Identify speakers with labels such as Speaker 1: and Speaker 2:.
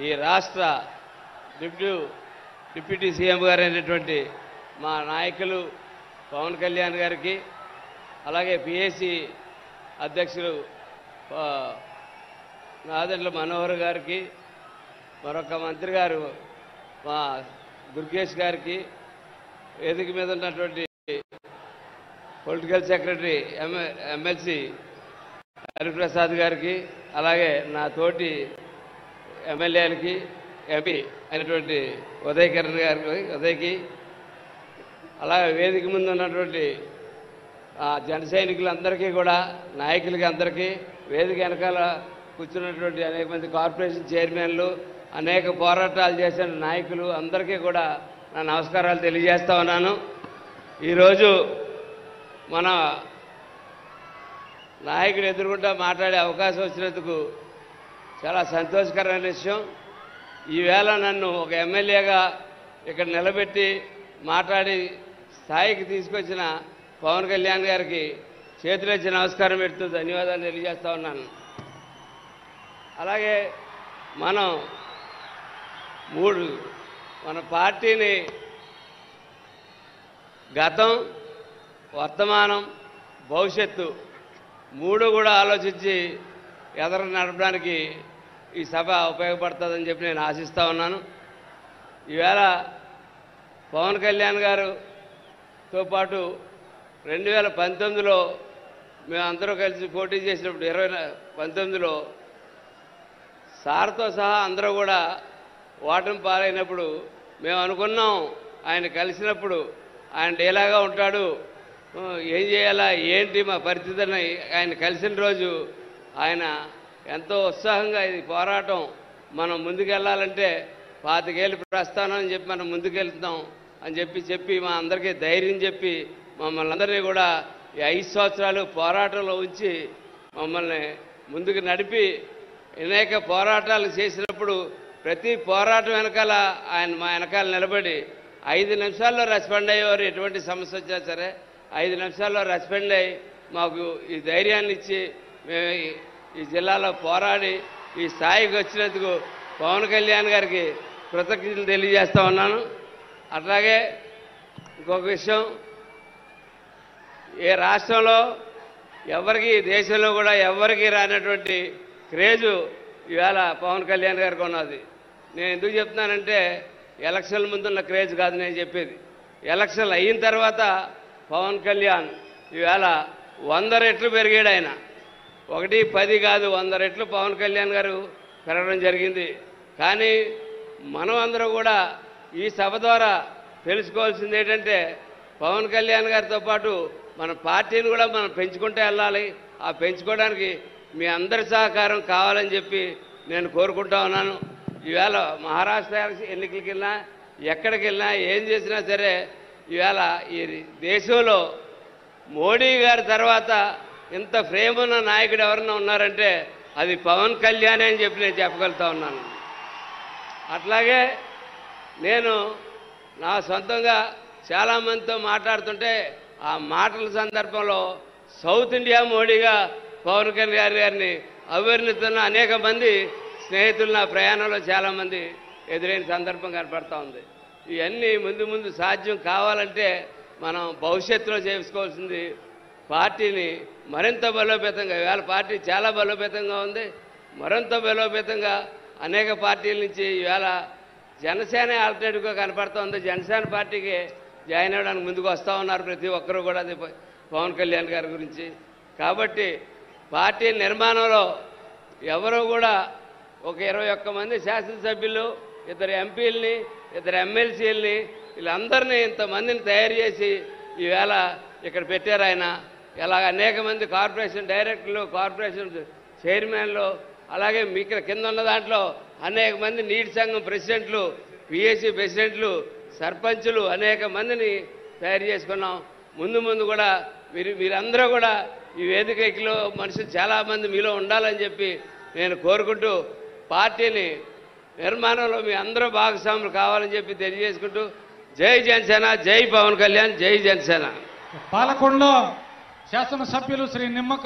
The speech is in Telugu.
Speaker 1: ఈ రాష్ట్ర డిప్యూటీ సీఎం గారైనటువంటి మా నాయకులు పవన్ కళ్యాణ్ గారికి, అలాగే పిఏసీ అధ్యక్షులు నాదెండ్ల మనోహర్ గారికి, మరొక మంత్రి గారు మా దుర్గేష్ గారికి, వేదిక మీద ఉన్నటువంటి పొలిటికల్ సెక్రటరీ ఎమ్మెల్సీ హరిప్రసాద్ గారికి, అలాగే నా తోటి ఎమ్మెల్యేలకి, ఎంపీ అయినటువంటి ఉదయ్కి, అలాగే వేదిక ముందు ఉన్నటువంటి జన సైనికులందరికీ కూడా, నాయకులకి అందరికీ, వేదిక వెనకాల కూర్చున్నటువంటి అనేక మంది కార్పొరేషన్ చైర్మన్లు, అనేక పోరాటాలు చేసిన నాయకులు అందరికీ కూడా నా నమస్కారాలు తెలియజేస్తా ఉన్నాను. ఈరోజు మన నాయకుడు ఎదుర్కొంటా మాట్లాడే అవకాశం వచ్చినందుకు చాలా సంతోషకరమైన విషయం. ఈవేళ నన్ను ఒక ఎమ్మెల్యేగా ఇక్కడ నిలబెట్టి మాట్లాడి స్థాయికి తీసుకొచ్చిన పవన్ కళ్యాణ్ గారికి చేతులెత్తి నమస్కారం పెడుతూ ధన్యవాదాలు తెలియజేస్తా ఉన్నాను. అలాగే మన పార్టీని గతం, వర్తమానం, భవిష్యత్తు మూడు కూడా ఆలోచించి ఎదురు నడపడానికి ఈ సభ ఉపయోగపడుతుందని చెప్పి నేను ఆశిస్తూ ఉన్నాను. ఈవేళ పవన్ కళ్యాణ్ గారుతో పాటు 2019లో మేమందరూ కలిసి పోటీ చేసినప్పుడు 2019లో సార్తో సహా అందరూ కూడా ఓటమి పాలైనప్పుడు మేము అనుకున్నాం, ఆయన కలిసినప్పుడు ఆయన డేలాగా ఉంటాడు, ఏం చేయాలా ఏంటి మా పరిస్థితి అని. ఆయన కలిసిన రోజు ఆయన ఎంతో ఉత్సాహంగా ఇది పోరాటం, మనం ముందుకెళ్ళాలంటే 25 ఏళ్ళు ప్రస్థానం అని చెప్పి మనం ముందుకెళ్తాం అని చెప్పి మా అందరికీ ధైర్యం చెప్పి మమ్మల్ని అందరినీ కూడా ఈ 5 సంవత్సరాలు పోరాటంలో ఉంచి మమ్మల్ని ముందుకు నడిపి అనేక పోరాటాలు చేసినప్పుడు ప్రతి పోరాటం వెనకాల ఆయన మా వెనకాల నిలబడి 5 నిమిషాల్లో రెస్పాండ్ అయ్యేవారు. ఎటువంటి సమస్య వచ్చినా సరే 5 నిమిషాల్లో రెస్పాండ్ అయ్యి మాకు ఈ ధైర్యాన్ని ఇచ్చి మేము ఈ జిల్లాలో పోరాడి ఈ స్థాయికి వచ్చినందుకు పవన్ కళ్యాణ్ గారికి కృతజ్ఞతలు తెలియజేస్తా ఉన్నాను. అట్లాగే ఇంకొక విషయం, ఏ రాష్ట్రంలో ఎవరికి, దేశంలో కూడా ఎవరికి రానటువంటి క్రేజు ఇవాళ పవన్ కళ్యాణ్ గారికి ఉన్నది. నేను ఎందుకు చెప్తున్నానంటే ఎలక్షన్ల ముందున్న క్రేజ్ కాదు నేను చెప్పేది. ఎలక్షన్లు అయిన తర్వాత పవన్ కళ్యాణ్ ఇవాళ 100 రెట్లు పెరిగాడు. ఆయన 1, 10 కాదు 100 రెట్లు పవన్ కళ్యాణ్ గారు పెరగడం జరిగింది. కానీ మనం అందరూ కూడా ఈ సభ ద్వారా తెలుసుకోవాల్సింది ఏంటంటే పవన్ కళ్యాణ్ గారితో పాటు మన పార్టీని కూడా మనం పెంచుకుంటూ వెళ్ళాలి. ఆ పెంచుకోవడానికి మీ అందరి సహకారం కావాలని చెప్పి నేను కోరుకుంటా ఉన్నాను. ఈవేళ మహారాష్ట్ర ఎన్నికలకి వెళ్ళినా, ఎక్కడికి వెళ్ళినా, ఏం చేసినా సరే ఈవేళ ఈ దేశంలో మోడీ గారి తర్వాత ఇంత ప్రేమ ఉన్న నాయకుడు ఎవరన్నా ఉన్నారంటే అది పవన్ కళ్యాణ్ అని చెప్పి నేను చెప్పగలుగుతా ఉన్నాను. అట్లాగే నేను నా సొంతంగా చాలామందితో మాట్లాడుతుంటే ఆ మాటల సందర్భంలో సౌత్ ఇండియా మోడీగా పవన్ కళ్యాణ్ గారిని అభివర్ణిస్తున్న అనేక మంది స్నేహితులు నా ప్రయాణంలో చాలామంది ఎదురైన సందర్భం కనపడతా ఉంది. ఇవన్నీ ముందు సాధ్యం కావాలంటే మనం భవిష్యత్తులో చేసుకోవాల్సింది పార్టీని మరింత బలోపేతంగా, ఇవాళ పార్టీ చాలా బలోపేతంగా ఉంది, మరింత బలోపేతంగా అనేక పార్టీల నుంచి ఇవాళ జనసేన ఆల్టర్నేటివ్గా కనపడతా ఉంది. జనసేన పార్టీకి జాయిన్ అవ్వడానికి ముందుకు వస్తూ ఉన్నారు ప్రతి ఒక్కరూ కూడా, అది పవన్ కళ్యాణ్ గారి గురించి. కాబట్టి పార్టీ నిర్మాణంలో ఎవరూ కూడా ఒక 21 మంది శాసనసభ్యులు, 2 ఎంపీలని, 2 ఎమ్మెల్సీలని, వీళ్ళందరినీ ఇంతమందిని తయారు చేసి ఈవేళ ఇక్కడ పెట్టారు ఆయన. ఇలాగ అనేక మంది కార్పొరేషన్ డైరెక్టర్లు, కార్పొరేషన్ చైర్మన్లు, అలాగే మీకు కింద ఉన్న దాంట్లో అనేక మంది నీటి సంఘం ప్రెసిడెంట్లు, పిఎస్సి ప్రెసిడెంట్లు, సర్పంచులు అనేక మందిని తయారు చేసుకున్నాం. ముందు కూడా మీరందరూ కూడా ఈ వేదికలో మనుషులు చాలామంది మీలో ఉండాలని చెప్పి నేను కోరుకుంటూ పార్టీని నిర్మాణంలో మీ అందరూ భాగస్వాములు కావాలని చెప్పి తెలియజేసుకుంటూ జై జనసేన, జై పవన్ కళ్యాణ్, జై జనసేన.
Speaker 2: పాలకొండ శాసనసభ్యులు శ్రీ నిమ్మక